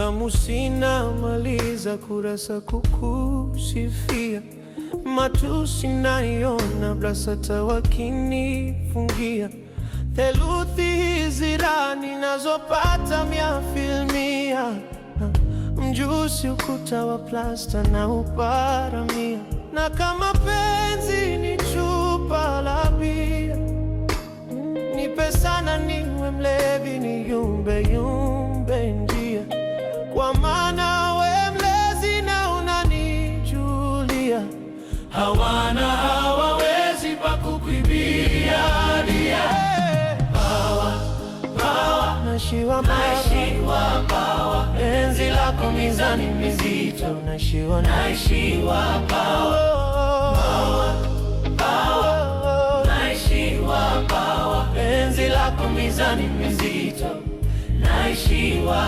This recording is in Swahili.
Kamusi namaliza kurasa kukusifia, matusi naiona BLASATA wakinifungia. Theluthi hizi rani nazopata 100%, mjusi ukuta wa plasta na uparamia. Na kama penzi ni chupa la bia, nipe sana niwe mlevi, ni yumbe yumbe njia. Kwa maana we mlezi na unanijulia, hawana hawawezi pa kukuibia dia. Naishiwa pawa, penzi lako mizani mizito. Naishiwa pawa, naishiwa pawa, penzi lako mizani mizito. Naishiwa